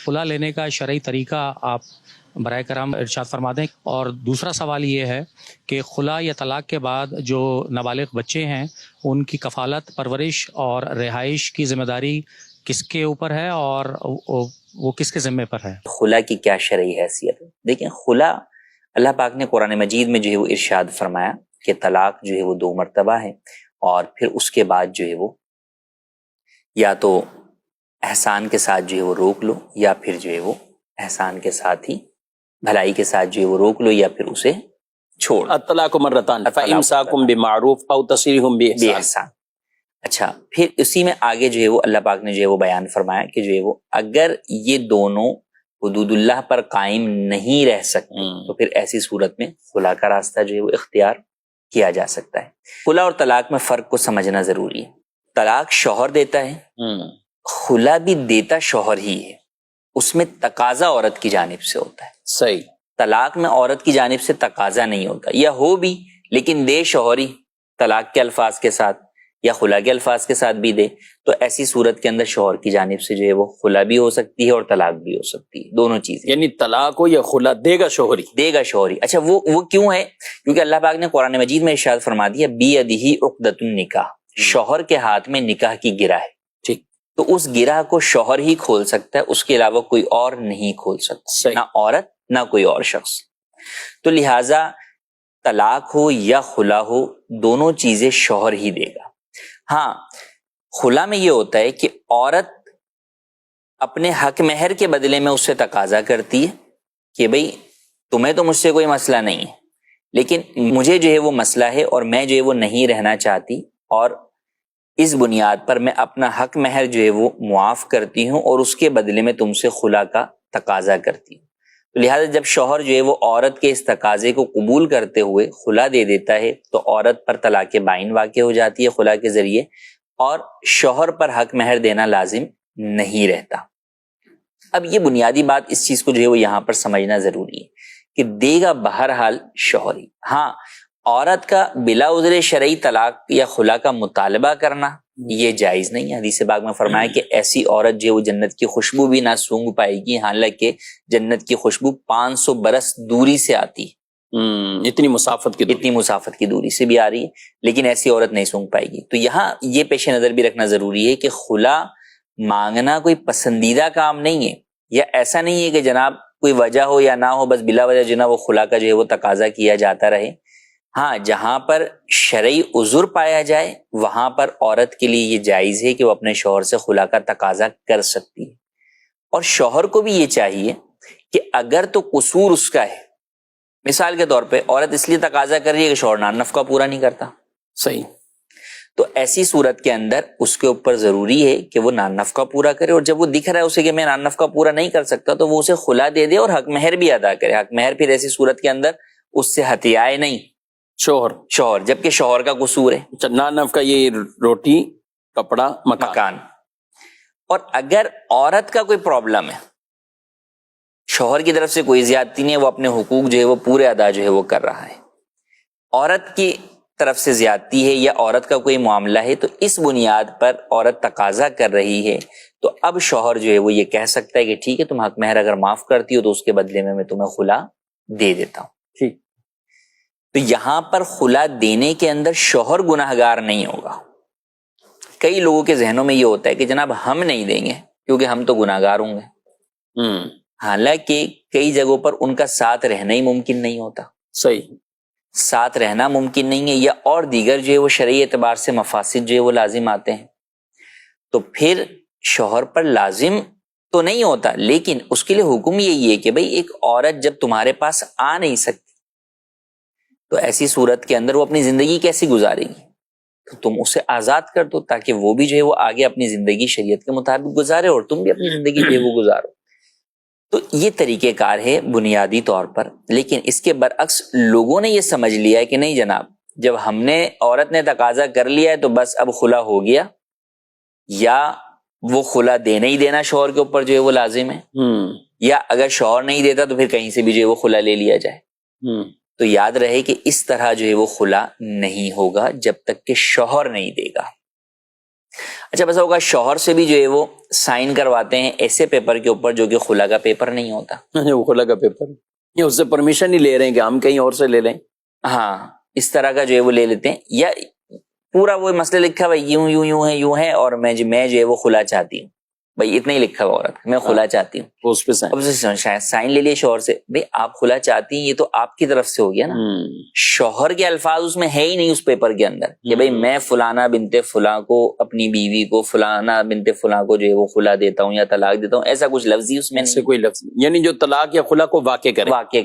خلا لینے کا شرعی طریقہ آپ برائے کرام ارشاد فرما دیں. اور دوسرا سوال یہ ہے کہ خلا یا طلاق کے بعد جو نابالغ بچے ہیں ان کی کفالت، پرورش اور رہائش کی ذمہ داری کس کے اوپر ہے اور وہ کس کے ذمے پر ہے؟ خلا کی کیا شرعی حیثیت ہے؟ دیکھیں، خلا اللہ پاک نے قرآن مجید میں جو ہے وہ ارشاد فرمایا کہ طلاق جو ہے وہ 2 مرتبہ ہے، اور پھر اس کے بعد جو ہے وہ یا تو احسان کے ساتھ جو ہے وہ روک لو، یا پھر جو ہے وہ احسان کے ساتھ ہی بھلائی کے ساتھ جو ہے وہ روک لو، یا پھر اسے چھوڑ. الطلاق مرتان فامساکم بمعروف او تسریح باحسان. احسان. اچھا، پھر اسی میں آگے جو ہے وہ اللہ پاک نے جو ہے وہ بیان فرمایا کہ جو ہے وہ اگر یہ دونوں حدود اللہ پر قائم نہیں رہ سکتے تو پھر ایسی صورت میں خلا کا راستہ جو ہے وہ اختیار کیا جا سکتا ہے. خلا اور طلاق میں فرق کو سمجھنا ضروری ہے. طلاق شوہر دیتا ہے، خلا بھی دیتا شوہر ہی ہے، اس میں تقاضا عورت کی جانب سے ہوتا ہے. صحیح. طلاق میں عورت کی جانب سے تقاضا نہیں ہوتا، یا ہو بھی لیکن دے شوہر ہی طلاق کے الفاظ کے ساتھ یا خلا کے الفاظ کے ساتھ بھی دے، تو ایسی صورت کے اندر شوہر کی جانب سے جو ہے وہ خلا بھی ہو سکتی ہے اور طلاق بھی ہو سکتی ہے، دونوں چیزیں. یعنی طلاق ہو یا خلا دے گا شوہری. دے گا شوہری. اچھا، وہ کیوں ہے؟ کیونکہ اللہ پاک نے قرآن مجید میں ارشاد فرما دیا بیدہ عقدۃ النکاح، شوہر کے ہاتھ میں نکاح کی گرہ ہے. ٹھیک. تو اس گرہ کو شوہر ہی کھول سکتا ہے، اس کے علاوہ کوئی اور نہیں کھول سکتا. صحیح. نہ عورت نہ کوئی اور شخص. تو لہٰذا طلاق ہو یا خلا ہو، دونوں چیزیں شوہر ہی دے گا. ہاں، خلا میں یہ ہوتا ہے کہ عورت اپنے حق مہر کے بدلے میں اس سے تقاضا کرتی ہے کہ بھئی تمہیں تو مجھ سے کوئی مسئلہ نہیں ہے، لیکن مجھے جو ہے وہ مسئلہ ہے اور میں جو ہے وہ نہیں رہنا چاہتی، اور اس بنیاد پر میں اپنا حق مہر جو ہے وہ معاف کرتی ہوں اور اس کے بدلے میں تم سے خلا کا تقاضا کرتی ہوں. تو لہٰذا جب شوہر جو ہے وہ عورت کے اس تقاضے کو قبول کرتے ہوئے خلا دے دیتا ہے تو عورت پر طلاق بائن واقع ہو جاتی ہے خلا کے ذریعے، اور شوہر پر حق مہر دینا لازم نہیں رہتا. اب یہ بنیادی بات اس چیز کو جو ہے وہ یہاں پر سمجھنا ضروری ہے کہ دے گا بہرحال شوہر ہی. ہاں، عورت کا بلا عذر شرعی طلاق یا خلا کا مطالبہ کرنا یہ جائز نہیں ہے. حدیث پاک میں فرمایا کہ ایسی عورت جو ہے وہ جنت کی خوشبو بھی نہ سونگھ پائے گی، حالانکہ جنت کی خوشبو 500 برس دوری سے آتی ہے. اتنی مسافت کی دوری سے بھی آ رہی ہے، لیکن ایسی عورت نہیں سونگھ پائے گی. تو یہاں یہ پیش نظر بھی رکھنا ضروری ہے کہ خلا مانگنا کوئی پسندیدہ کام نہیں ہے، یا ایسا نہیں ہے کہ جناب کوئی وجہ ہو یا نہ ہو بس بلا وجہ جو ہے وہ خلا کا جو ہے وہ تقاضا کیا جاتا رہے. ہاں، جہاں پر شرعی عذر پایا جائے وہاں پر عورت کے لیے یہ جائز ہے کہ وہ اپنے شوہر سے خلا کا تقاضا کر سکتی ہے. اور شوہر کو بھی یہ چاہیے کہ اگر تو قصور اس کا ہے، مثال کے طور پہ عورت اس لیے تقاضا کر رہی ہے کہ شوہر نان نفقہ پورا نہیں کرتا. صحیح. تو ایسی صورت کے اندر اس کے اوپر ضروری ہے کہ وہ نان نفقہ پورا کرے، اور جب وہ دکھ رہا ہے اسے کہ میں نان نفقہ پورا نہیں کر سکتا تو وہ اسے خلا دے دے اور حق مہر بھی ادا کرے. حق مہر پھر ایسی صورت کے اندر اس سے ہتھیائے نہیں شوہر، جبکہ شوہر کا قصور ہے. نان نفقہ یہ روٹی، کپڑا، مکان. اور اگر عورت کا کوئی پرابلم ہے، شوہر کی طرف سے کوئی زیادتی نہیں ہے، وہ اپنے حقوق جو ہے وہ پورے ادا جو ہے وہ کر رہا ہے، عورت کی طرف سے زیادتی ہے یا عورت کا کوئی معاملہ ہے، تو اس بنیاد پر عورت تقاضا کر رہی ہے، تو اب شوہر جو ہے وہ یہ کہہ سکتا ہے کہ ٹھیک ہے، تم حق مہر اگر معاف کرتی ہو تو اس کے بدلے میں تمہیں خلا دے دیتا ہوں. ٹھیک. تو یہاں پر خلا دینے کے اندر شوہر گناہگار نہیں ہوگا. کئی لوگوں کے ذہنوں میں یہ ہوتا ہے کہ جناب ہم نہیں دیں گے کیونکہ ہم تو گناہگار ہوں گے. حالانکہ کئی جگہوں پر ان کا ساتھ رہنا ہی ممکن نہیں ہوتا. صحیح. ساتھ رہنا ممکن نہیں ہے، یا اور دیگر جو ہے وہ شرعی اعتبار سے مفاسد جو ہے وہ لازم آتے ہیں، تو پھر شوہر پر لازم تو نہیں ہوتا، لیکن اس کے لیے حکم یہی ہے کہ بھئی ایک عورت جب تمہارے پاس آ نہیں سکتی تو ایسی صورت کے اندر وہ اپنی زندگی کیسی گزارے گی؟ تو تم اسے آزاد کر دو تاکہ وہ بھی جو ہے وہ آگے اپنی زندگی شریعت کے مطابق گزارے اور تم بھی اپنی زندگی جو ہے وہ گزارو. تو یہ طریقہ کار ہے بنیادی طور پر. لیکن اس کے برعکس لوگوں نے یہ سمجھ لیا ہے کہ نہیں جناب، جب ہم نے عورت نے تقاضا کر لیا ہے تو بس اب خلا ہو گیا، یا وہ خلا دینا ہی دینا شوہر کے اوپر جو ہے وہ لازم ہے، یا اگر شوہر نہیں دیتا تو پھر کہیں سے بھی جو ہے وہ خلا لے لیا جائے. تو یاد رہے کہ اس طرح جو ہے وہ خلا نہیں ہوگا جب تک کہ شوہر نہیں دے گا. اچھا بس ہوگا شوہر سے بھی جو ہے وہ سائن کرواتے ہیں ایسے پیپر کے اوپر جو کہ خلا کا پیپر نہیں ہوتا. وہ خلا کا پیپر یا اس سے پرمیشن ہی لے رہے ہیں کہ ہم کہیں اور سے لے لیں. ہاں اس طرح کا جو ہے وہ لے لیتے ہیں, یا پورا وہ مسئلہ لکھا ہوا یوں ہے اور میں جو ہے وہ خلا چاہتی ہوں, بھائی اتنا ہی لکھا ہوا عورت میں خلا چاہتی ہوں, اس پہ اب سائن لے لیے شوہر سے, بھائی آپ خلا چاہتی ہیں یہ تو آپ کی طرف سے ہو گیا نا, شوہر کے الفاظ اس میں ہے ہی نہیں اس پیپر کے اندر کہ بھئی میں فلانا بنت فلاں کو اپنی بیوی کو فلانا بنت فلاں کو جو ہے وہ خلا دیتا ہوں یا طلاق دیتا ہوں, ایسا کچھ لفظی اس میں نہیں, کوئی لفظ یعنی جو طلاق یا خلا کو واقع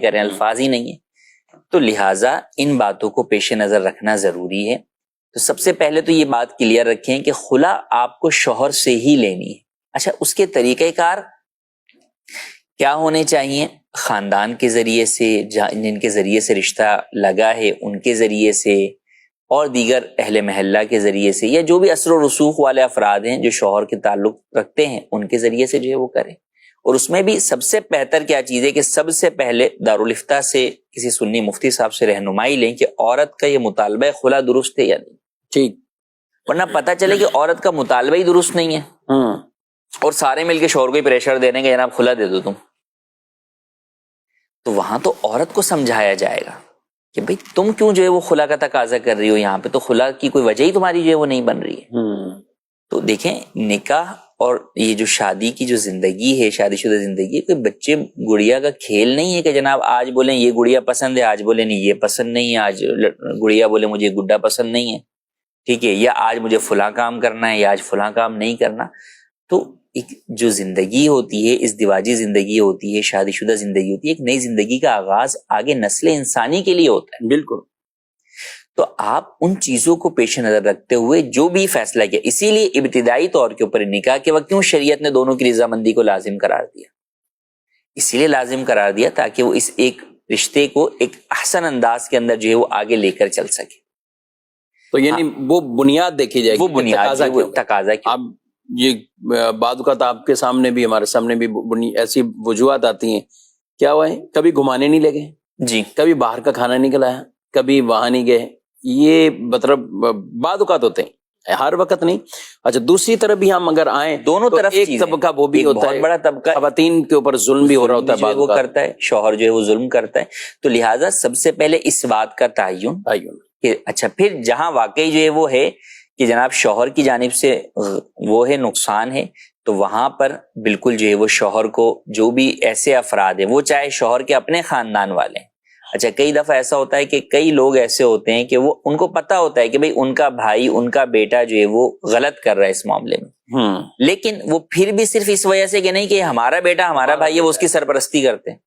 کریں الفاظ ہی نہیں ہے. تو لہٰذا ان باتوں کو پیش نظر رکھنا ضروری ہے. تو سب سے پہلے تو یہ بات کلیئر رکھیں کہ خلا آپ کو شوہر سے ہی لینی ہے. اچھا اس کے طریقہ کار کیا ہونے چاہیے؟ خاندان کے ذریعے سے, جن کے ذریعے سے رشتہ لگا ہے ان کے ذریعے سے, اور دیگر اہل محلہ کے ذریعے سے, یا جو بھی اثر و رسوخ والے افراد ہیں جو شوہر کے تعلق رکھتے ہیں ان کے ذریعے سے جو ہے وہ کریں. اور اس میں بھی سب سے بہتر کیا چیز ہے کہ سب سے پہلے دارالفتہ سے کسی سنی مفتی صاحب سے رہنمائی لیں کہ عورت کا یہ مطالبہ خلا درست ہے یا نہیں. ٹھیک, ورنہ پتہ چلے کہ عورت کا مطالبہ ہی درست نہیں ہے اور سارے مل کے شوہر کو ہی پریشر دے دیں کہ جناب خلا دے دو تم, تو وہاں تو عورت کو سمجھایا جائے گا کہ بھئی تم کیوں جو ہے وہ خلا کا تقاضا کر رہی ہو, یہاں پہ تو خلا کی کوئی وجہ ہی تمہاری جو ہے وہ نہیں بن رہی ہے. تو دیکھیں نکاح اور یہ جو شادی کی جو زندگی ہے, شادی شدہ زندگی, کوئی بچے گڑیا کا کھیل نہیں ہے کہ جناب آج بولیں یہ گڑیا پسند ہے, آج بولیں نہیں یہ پسند نہیں ہے, آج گڑیا بولے مجھے گڈا پسند نہیں ہے, ٹھیک ہے, یا آج مجھے فلاں کام کرنا ہے یا آج فلاں کام نہیں کرنا. تو ایک جو زندگی ہوتی ہے ازدواجی زندگی ہوتی ہے, شادی شدہ زندگی ہوتی ہے, ایک نئی زندگی کا آغاز آگے نسل انسانی کے لیے ہوتا ہے. بالکل. تو آپ ان چیزوں کو پیش نظر رکھتے ہوئے جو بھی فیصلہ کیا, اسی لیے ابتدائی طور کے اوپر نکاح کے وقت کیوں شریعت نے دونوں کی رضامندی کو لازم قرار دیا, اسی لیے لازم قرار دیا تاکہ وہ اس ایک رشتے کو ایک احسن انداز کے اندر جو ہے وہ آگے لے کر چل سکے. تو یعنی وہ بنیاد دیکھی جائے گی, وہ بنیاد تقاضا کیوں. اب یہ بعض اوقات آپ کے سامنے بھی ہمارے سامنے بھی ایسی وجوہات آتی ہیں, کیا ہوا ہے کبھی گھمانے نہیں لگے جی, کبھی باہر کا کھانا نہیں کھلایا, کبھی وہاں نہیں گئے, یہ مطلب بعض اوقات ہوتے ہیں, ہر وقت نہیں. اچھا دوسری طرف بھی ہم اگر آئیں دونوں طرف ایک طبقہ وہ بھی ہوتا ہے, بہت بڑا طبقہ خواتین کے اوپر ظلم بھی ہو رہا ہوتا ہے, بعض وہ کرتا ہے شوہر جو ہے وہ ظلم کرتا ہے. تو لہٰذا سب سے پہلے اس بات کا تعین کہ اچھا پھر جہاں واقعی جو ہے وہ ہے کہ جناب شوہر کی جانب سے وہ ہے نقصان ہے, تو وہاں پر بالکل جو ہے وہ شوہر کو جو بھی ایسے افراد ہیں وہ چاہے شوہر کے اپنے خاندان والے ہیں. اچھا کئی دفعہ ایسا ہوتا ہے کہ کئی لوگ ایسے ہوتے ہیں کہ وہ ان کو پتا ہوتا ہے کہ بھئی ان کا بھائی ان کا بیٹا جو ہے وہ غلط کر رہا ہے اس معاملے میں, لیکن وہ پھر بھی صرف اس وجہ سے کہ نہیں کہ ہمارا بیٹا ہمارا بھائی ہے وہ اس کی سرپرستی کرتے ہیں.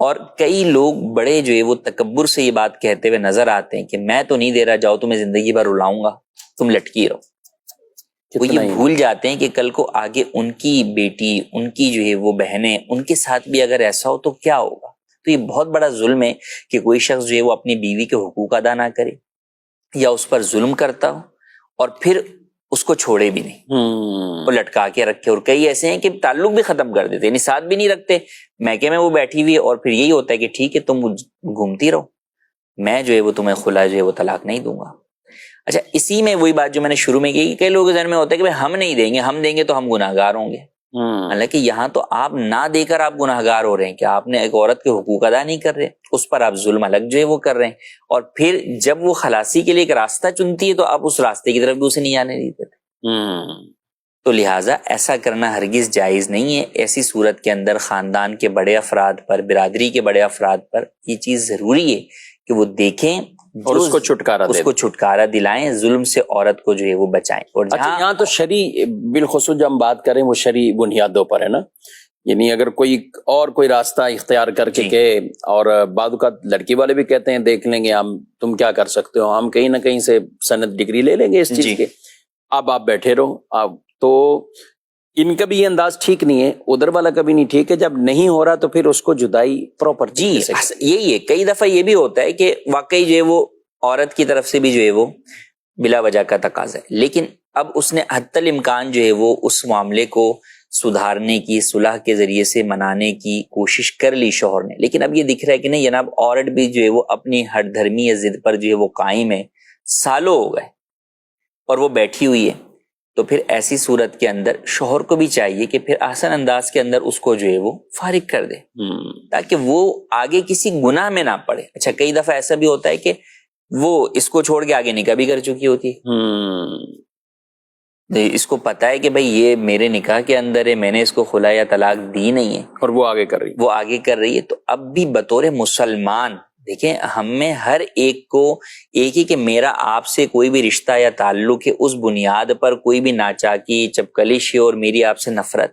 اور کئی لوگ بڑے جو ہے وہ تکبر سے یہ بات کہتے ہوئے نظر آتے ہیں کہ میں تو نہیں دے رہا, جاؤ تمہیں زندگی بھر رلاؤں گا, تم لٹکی رہو. وہ یہ بھول جاتے ہیں کہ کل کو آگے ان کی بیٹی ان کی جو ہے وہ بہنیں ان کے ساتھ بھی اگر ایسا ہو تو کیا ہوگا. تو یہ بہت بڑا ظلم ہے کہ کوئی شخص جو ہے وہ اپنی بیوی کے حقوق ادا نہ کرے یا اس پر ظلم کرتا ہو اور پھر اس کو چھوڑے بھی نہیں, وہ لٹکا کے رکھے. اور کئی ایسے ہیں کہ تعلق بھی ختم کر دیتے, یعنی ساتھ بھی نہیں رکھتے, میکے میں وہ بیٹھی ہوئی ہے اور پھر یہی ہوتا ہے کہ ٹھیک ہے تم گھومتی رہو, میں جو ہے وہ تمہیں خلا جو ہے وہ طلاق نہیں دوں گا. اچھا اسی میں وہی بات جو میں نے شروع میں کی کہ کئی لوگوں کے ذہن میں ہوتا ہے کہ ہم نہیں دیں گے, ہم دیں گے تو ہم گناہگار ہوں گے. حالانکہ یہاں تو آپ نہ دے کر آپ گناہگار ہو رہے ہیں کہ آپ نے ایک عورت کے حقوق ادا نہیں کر رہے, اس پر آپ ظلم الگ جو ہے وہ کر رہے ہیں, اور پھر جب وہ خلاصی کے لیے ایک راستہ چنتی ہے تو آپ اس راستے کی طرف بھی اسے نہیں آنے دیتے تھے. تو لہٰذا ایسا کرنا ہرگز جائز نہیں ہے. ایسی صورت کے اندر خاندان کے بڑے افراد پر, برادری کے بڑے افراد پر یہ چیز ضروری ہے کہ وہ دیکھیں اور اس کو چھٹکارا دلائیں, ظلم سے عورت کو جو ہے وہ بچائیں. اور یہاں تو شرعی بالخصوص جو ہم بات کریں وہ شرعی بنیادوں پر ہے نا, یعنی اگر کوئی راستہ اختیار کر کے کہ, اور بعض اوقات لڑکی والے بھی کہتے ہیں دیکھ لیں گے ہم, تم کیا کر سکتے ہو, ہم کہیں نہ کہیں سے سند ڈگری لے لیں گے اس چیز کے, اب آپ بیٹھے رہو. اب تو ان کا بھی یہ انداز ٹھیک نہیں ہے, ادھر والا کا بھی نہیں ٹھیک ہے. جب نہیں ہو رہا تو پھر اس کو جدائی پراپر. جی یہی ہے, کئی دفعہ یہ بھی ہوتا ہے کہ واقعی جو ہے وہ عورت کی طرف سے بھی جو ہے وہ بلا وجہ کا تقاضا ہے, لیکن اب اس نے حتی الامکان جو ہے وہ اس معاملے کو سدھارنے کی, صلح کے ذریعے سے منانے کی کوشش کر لی شوہر نے, لیکن اب یہ دکھ رہا ہے کہ نہیں جناب عورت بھی جو ہے وہ اپنی ہٹ دھرمی یا ضد پر جو ہے وہ قائم ہے, سالوں ہو گئے اور وہ بیٹھی ہوئی ہے. تو پھر ایسی صورت کے اندر شوہر کو بھی چاہیے کہ پھر آسان انداز کے اندر اس کو جو ہے وہ فارغ کر دے تاکہ وہ آگے کسی گناہ میں نہ پڑے. اچھا کئی دفعہ ایسا بھی ہوتا ہے کہ وہ اس کو چھوڑ کے آگے نکاح بھی کر چکی ہوتی ہے, اس کو پتا ہے کہ بھائی یہ میرے نکاح کے اندر ہے, میں نے اس کو خلا یا طلاق دی نہیں ہے, اور وہ آگے کر رہی ہے. تو اب بھی بطور مسلمان دیکھیں ہم میں ہر ایک کو ایک ہی کہ میرا آپ سے کوئی بھی رشتہ یا تعلق ہے, اس بنیاد پر کوئی بھی ناچاکی چپکلش ہے اور میری آپ سے نفرت,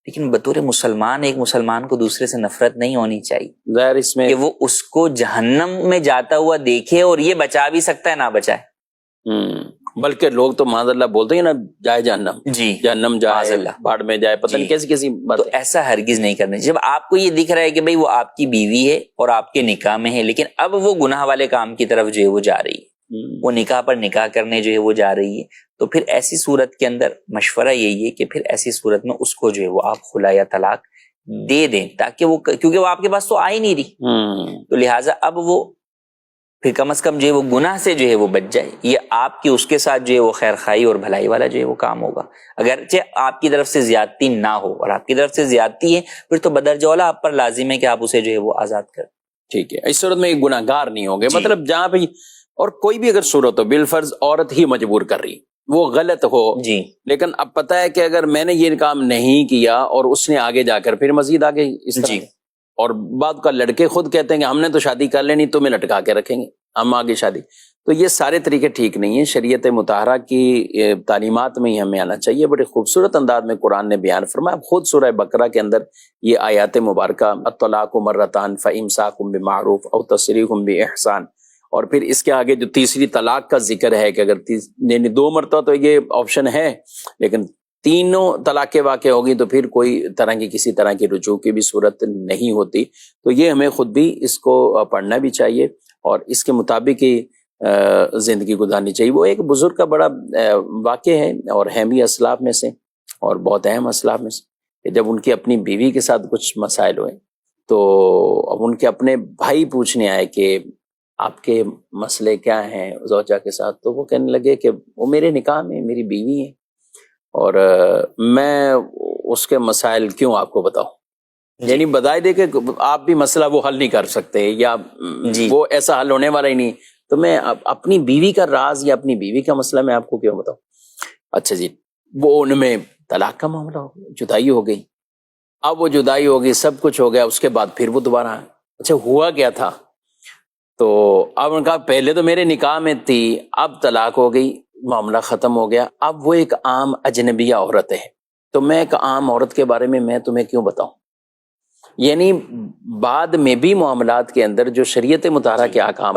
لیکن بطور مسلمان ایک مسلمان کو دوسرے سے نفرت نہیں ہونی چاہیے. ظاہر اس میں کہ وہ اس کو جہنم میں جاتا ہوا دیکھے اور یہ بچا بھی سکتا ہے نہ بچائے. بلکہ لوگ تو معاذ اللہ بولتے ہیں نا جائے جہنم, جی جہنم جائے اللہ بھاڑ میں جائے, پتہ نہیں کیسی بات. تو ایسا ہرگز نہیں کرنا. جب آپ کو یہ دکھ رہا ہے کہ بھئی وہ آپ کی بیوی ہے اور آپ کے نکاح میں ہے, لیکن اب وہ گناہ والے کام کی طرف جو ہے وہ جا رہی ہے, وہ نکاح پر نکاح کرنے جو ہے وہ جا رہی ہے, تو پھر ایسی صورت کے اندر مشورہ یہی ہے کہ پھر ایسی صورت میں اس کو جو ہے وہ آپ خلا یا طلاق دے دیں, تاکہ وہ, کیونکہ وہ آپ کے پاس تو آ ہی نہیں رہی, تو لہٰذا اب وہ پھر کم از کم جو ہے وہ گناہ سے جو ہے وہ بچ جائے. یہ آپ کی اس کے ساتھ جو ہے وہ خیر خواہی اور بھلائی والا جو ہے وہ کام ہوگا. اگرچہ آپ کی طرف سے زیادتی نہ ہو, اور آپ کی طرف سے زیادتی ہے پھر تو بدرجہ اولیٰ آپ پر لازم ہے کہ آپ اسے جو ہے وہ آزاد کریں. ٹھیک ہے, اس صورت میں گناہ گار نہیں ہوں گے. مطلب جہاں پہ اور کوئی بھی اگر صورت ہو بالفرض عورت ہی مجبور کر رہی, وہ غلط ہو, جی لیکن اب پتہ ہے کہ اگر میں نے یہ کام نہیں کیا اور اس نے آگے جا کر پھر مزید آگے اس طرح, اور بعد کا لڑکے خود کہتے ہیں کہ ہم نے تو شادی کر لینی, تمہیں لٹکا کے رکھیں گے, ہم آگے شادی. تو یہ سارے طریقے ٹھیک نہیں ہیں. شریعت مطہرہ کی تعلیمات میں ہی ہمیں آنا چاہیے. بڑے خوبصورت انداز میں قرآن نے بیان فرمایا. خود سورہ بقرہ کے اندر یہ آیات مبارکہ الطلاق مرتان فامساک بمعروف او تسریح باحسان, اور پھر اس کے آگے جو تیسری طلاق کا ذکر ہے کہ اگر 2 مرتبہ تو یہ آپشن ہے, لیکن 3 طلاقیں واقع ہوگی تو پھر کوئی طرح کی کسی طرح کی رجوع کی بھی صورت نہیں ہوتی. تو یہ ہمیں خود بھی اس کو پڑھنا بھی چاہیے اور اس کے مطابق ہی زندگی گزارنی چاہیے. وہ ایک بزرگ کا بڑا واقعہ ہے اور اہمی اسلاف میں سے, اور بہت اہم اسلاف میں سے, کہ جب ان کی اپنی بیوی کے ساتھ کچھ مسائل ہوئے تو اب ان کے اپنے بھائی پوچھنے آئے کہ آپ کے مسئلے کیا ہیں زوجہ کے ساتھ. تو وہ کہنے لگے کہ وہ میرے نکاح میں میری بیوی ہے اور میں اس کے مسائل کیوں آپ کو بتاؤں, یعنی بدائے دے کہ آپ بھی مسئلہ وہ حل نہیں کر سکتے یا وہ ایسا حل ہونے والا ہی نہیں, تو میں اپنی بیوی کا راز یا اپنی بیوی کا مسئلہ میں آپ کو کیوں بتاؤں. اچھا جی, وہ ان میں طلاق کا معاملہ ہو گیا, جدائی ہو گئی. اب وہ جدائی ہو گئی, سب کچھ ہو گیا, اس کے بعد پھر وہ دوبارہ, اچھا ہوا کیا تھا, تو اب ان کا پہلے تو میرے نکاح میں تھی, اب طلاق ہو گئی, معاملہ ختم ہو گیا, اب وہ ایک عام اجنبیہ عورت ہے, تو میں ایک عام عورت کے بارے میں تمہیں کیوں بتاؤں. یعنی بعد میں بھی معاملات کے اندر جو شریعت مطہرہ کے احکام,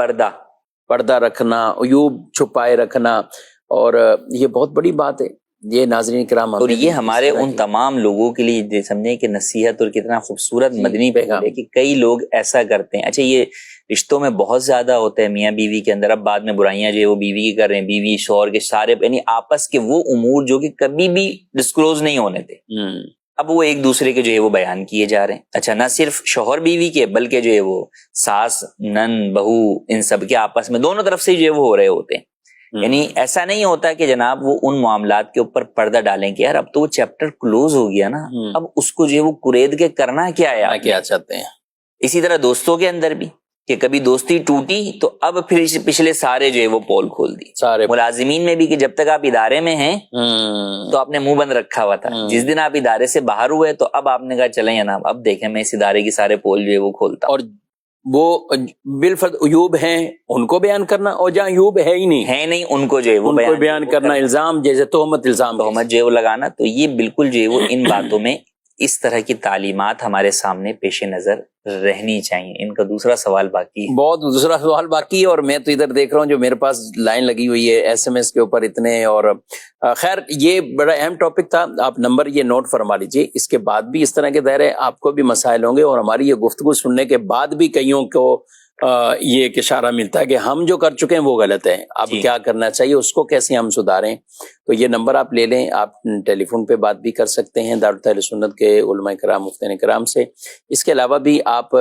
پردہ رکھنا, عیوب چھپائے رکھنا, اور یہ بہت بڑی بات ہے. یہ ناظرین کرام, اور یہ ہمارے ان تمام لوگوں کے لیے سمجھیں کہ نصیحت اور کتنا خوبصورت مدنی پیغام ہے کہ کئی لوگ ایسا کرتے ہیں. اچھا یہ رشتوں میں بہت زیادہ ہوتا ہے میاں بیوی کے اندر, اب بعد میں برائیاں جو ہے وہ بیوی کی کر رہے ہیں, بیوی شوہر کے سارے, یعنی آپس کے وہ امور جو کہ کبھی بھی ڈسکلوز نہیں ہونے تھے, اب وہ ایک دوسرے کے جو ہے وہ بیان کیے جا رہے ہیں. اچھا نہ صرف شوہر بیوی کے بلکہ جو ہے وہ ساس نند بہو ان سب کے آپس میں دونوں طرف سے جو ہے وہ ہو رہے ہوتے ہیں. یعنی ایسا نہیں ہوتا کہ جناب وہ ان معاملات کے اوپر پردہ ڈالیں کہ یار اب تو وہ چیپٹر کلوز ہو گیا نا, اب اس کو جو ہے وہ کرید کے کرنا کیا ہے, کیا چاہتے ہیں. اسی طرح دوستوں کے اندر بھی کہ کبھی دوستی ٹوٹی تو اب پھر پچھلے سارے جو ہے وہ پول کھول دی. سارے ملازمین میں بھی کہ جب تک آپ ادارے میں ہیں تو آپ نے منہ بند رکھا ہوا تھا, جس دن آپ ادارے سے باہر ہوئے تو اب آپ نے کہا چلیں جناب اب دیکھیں میں اس ادارے کی سارے پول جو ہے وہ کھولتا. اور وہ بالفرض عیوب ہیں ان کو بیان کرنا, اور جہاں عیوب ہے ہی نہیں ان کو جو ہے وہ بیان کرنا, الزام جیسے تہمت جو ہے وہ لگانا. تو یہ بالکل جو ہے وہ ان باتوں میں اس طرح کی تعلیمات ہمارے سامنے پیش نظر رہنی چاہیے. ان کا دوسرا سوال باقی ہے, بہت دوسرا سوال باقی ہے, اور میں تو ادھر دیکھ رہا ہوں جو میرے پاس لائن لگی ہوئی ہے ایس ایم ایس کے اوپر اتنے. اور خیر یہ بڑا اہم ٹاپک تھا, آپ نمبر یہ نوٹ فرما لیجیے. اس کے بعد بھی اس طرح کے دائرے آپ کو بھی مسائل ہوں گے, اور ہماری یہ گفتگو سننے کے بعد بھی کئیوں کو یہ ایک اشارہ ملتا ہے کہ ہم جو کر چکے ہیں وہ غلط ہے, اب کیا کرنا چاہیے, اس کو کیسے ہم سدھاریں. تو یہ نمبر آپ لے لیں, آپ ٹیلی فون پہ بات بھی کر سکتے ہیں دارالتحفظ سنت کے علماء کرام مفتیان کرام سے. اس کے علاوہ بھی آپ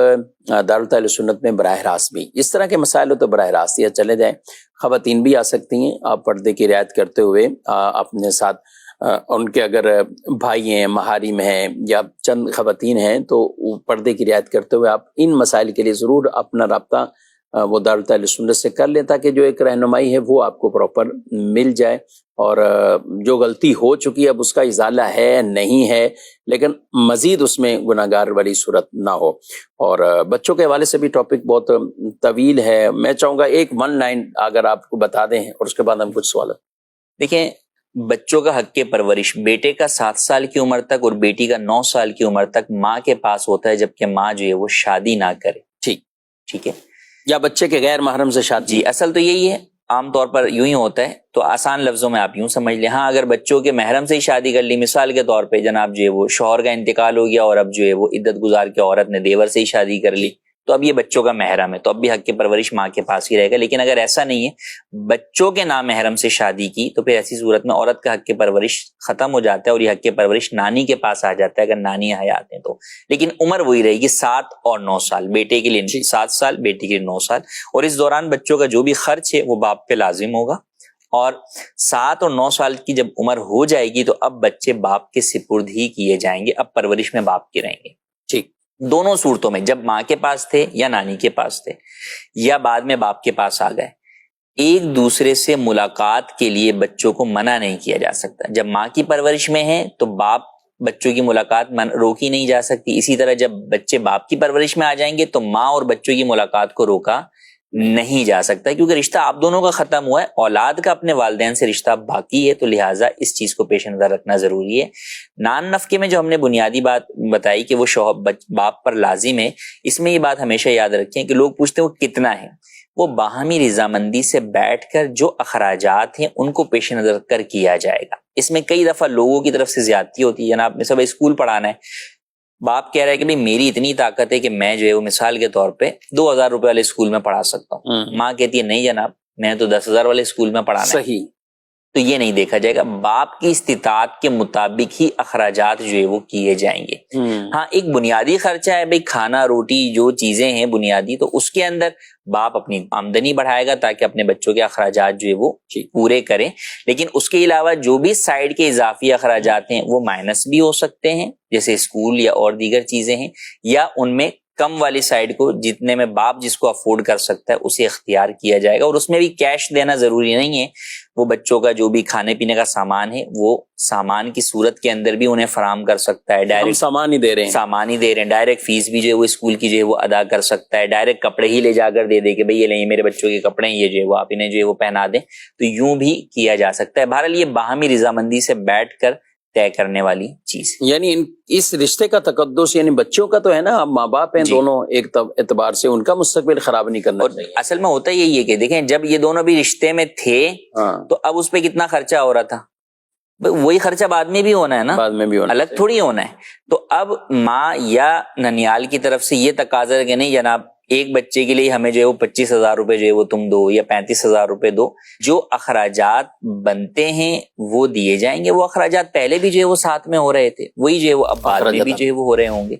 دارالتحفظ سنت میں براہ راست بھی اس طرح کے مسائل ہو تو براہ راست یا چلے جائیں. خواتین بھی آ سکتی ہیں, آپ پردے کی رعایت کرتے ہوئے اپنے ساتھ ان کے اگر بھائی ہیں، محارم ہیں یا چند خواتین ہیں تو وہ پردے کی رعایت کرتے ہوئے آپ ان مسائل کے لیے ضرور اپنا رابطہ وہ دارالتعلیم سنت سے کر لیں، تاکہ جو ایک رہنمائی ہے وہ آپ کو پراپر مل جائے، اور جو غلطی ہو چکی ہے اب اس کا ازالہ ہے نہیں ہے، لیکن مزید اس میں گناہگار والی صورت نہ ہو۔ اور بچوں کے حوالے سے بھی ٹاپک بہت طویل ہے، میں چاہوں گا ایک 1 لائن اگر آپ کو بتا دیں اور اس کے بعد ہم کچھ سوالات۔ دیکھیں، بچوں کا حق پرورش بیٹے کا 7 سال کی عمر تک اور بیٹی کا 9 سال کی عمر تک ماں کے پاس ہوتا ہے، جبکہ ماں جو ہے وہ شادی نہ کرے۔ ٹھیک ہے، یا بچے کے غیر محرم سے شادی۔ جی، اصل تو یہی ہے، عام طور پر یوں ہی ہوتا ہے، تو آسان لفظوں میں آپ یوں سمجھ لیں، ہاں اگر بچوں کے محرم سے ہی شادی کر لی، مثال کے طور پہ جناب جو ہے وہ شوہر کا انتقال ہو گیا اور اب جو ہے وہ عدت گزار کے عورت نے دیور سے ہی شادی کر لی، تو اب یہ بچوں کا محرم ہے، تو اب بھی حق پرورش ماں کے پاس ہی رہے گا۔ لیکن اگر ایسا نہیں ہے، بچوں کے نامحرم سے شادی کی، تو پھر ایسی صورت میں عورت کا حق پرورش ختم ہو جاتا ہے اور یہ حق پرورش نانی کے پاس آ جاتا ہے اگر نانی حیات ہیں تو۔ لیکن عمر وہی رہے گی 7 اور 9 سال، بیٹے کے لیے 7 سال، بیٹی کے لیے 9 سال، اور اس دوران بچوں کا جو بھی خرچ ہے وہ باپ پہ لازم ہوگا۔ اور 7 اور 9 سال کی جب عمر ہو جائے گی تو اب بچے باپ کے سپرد ہی کیے جائیں گے، اب پرورش میں باپ کے رہیں گے۔ دونوں صورتوں میں، جب ماں کے پاس تھے یا نانی کے پاس تھے یا بعد میں باپ کے پاس آ گئے، ایک دوسرے سے ملاقات کے لیے بچوں کو منع نہیں کیا جا سکتا۔ جب ماں کی پرورش میں ہے تو باپ بچوں کی ملاقات روکی نہیں جا سکتی، اسی طرح جب بچے باپ کی پرورش میں آ جائیں گے تو ماں اور بچوں کی ملاقات کو روکا نہیں جا سکتا، کیونکہ رشتہ آپ دونوں کا ختم ہوا ہے، اولاد کا اپنے والدین سے رشتہ باقی ہے، تو لہٰذا اس چیز کو پیش نظر رکھنا ضروری ہے۔ نان نفقے میں جو ہم نے بنیادی بات بتائی کہ وہ شوہر باپ پر لازم ہے، اس میں یہ بات ہمیشہ یاد رکھیں کہ لوگ پوچھتے ہیں وہ کتنا ہے، وہ باہمی رضامندی سے بیٹھ کر جو اخراجات ہیں ان کو پیش نظر رکھ کر کیا جائے گا۔ اس میں کئی دفعہ لوگوں کی طرف سے زیادتی ہوتی ہے، جناب سب اسکول پڑھانا ہے، باپ کہہ رہا ہے کہ بھئی میری اتنی طاقت ہے کہ میں جو ہے وہ مثال کے طور پہ 2000 روپے والے اسکول میں پڑھا سکتا ہوں، ماں کہتی ہے نہیں جناب میں تو 10,000 والے اسکول میں پڑھانا ہے۔ صحیح، تو یہ نہیں دیکھا جائے گا، باپ کی استطاعت کے مطابق ہی اخراجات جو ہے وہ کیے جائیں گے۔ ہاں ایک بنیادی خرچہ ہے بھئی کھانا روٹی جو چیزیں ہیں بنیادی، تو اس کے اندر باپ اپنی آمدنی بڑھائے گا تاکہ اپنے بچوں کے اخراجات جو ہے وہ پورے کریں، لیکن اس کے علاوہ جو بھی سائیڈ کے اضافی اخراجات ہیں وہ مائنس بھی ہو سکتے ہیں، جیسے اسکول یا اور دیگر چیزیں ہیں، یا ان میں کم والی سائیڈ کو جتنے میں باپ جس کو افورڈ کر سکتا ہے اسے اختیار کیا جائے گا، اور اس میں بھی کیش دینا ضروری نہیں ہے، وہ بچوں کا جو بھی کھانے پینے کا سامان ہے وہ سامان کی صورت کے اندر بھی انہیں فراہم کر سکتا ہے، ڈائریکٹ سامان ہی دے رہے ہیں، ڈائریکٹ فیس بھی جو ہے وہ اسکول کی جو ہے وہ ادا کر سکتا ہے، ڈائریکٹ کپڑے ہی لے جا کر دے دے کہ بھئی یہ لیں میرے بچوں کے کپڑے ہیں، یہ جو ہے وہ آپ انہیں جو ہے وہ پہنا دیں، تو یوں بھی کیا جا سکتا ہے۔ بہرحال یہ باہمی رضامندی سے بیٹھ کر طے کرنے والی چیز، یعنی اس رشتے کا تقدس یعنی بچوں کا تو ہے نا، ماں باپ ہیں دونوں، ایک اعتبار سے ان کا مستقبل خراب نہیں کرنا چاہیے۔ اصل میں ہوتا یہی ہے کہ دیکھیں جب یہ دونوں بھی رشتے میں تھے تو اب اس پہ کتنا خرچہ ہو رہا تھا، وہی خرچہ بعد میں بھی ہونا ہے نا، بعد میں بھی ہونا، الگ تھوڑی ہونا ہے۔ تو اب ماں یا ننیال کی طرف سے یہ تقاضا ہے کہ نہیں جناب ایک بچے کے لیے ہمیں جو ہے وہ 25,000 روپے جو ہے وہ تم دو یا 35,000 روپے دو، جو اخراجات بنتے ہیں وہ دیے جائیں گے، وہ اخراجات پہلے بھی جو ہے وہ ساتھ میں ہو رہے تھے، وہی جو ہے وہ اب بعد میں بھی جو ہے وہ ہو رہے ہوں گے۔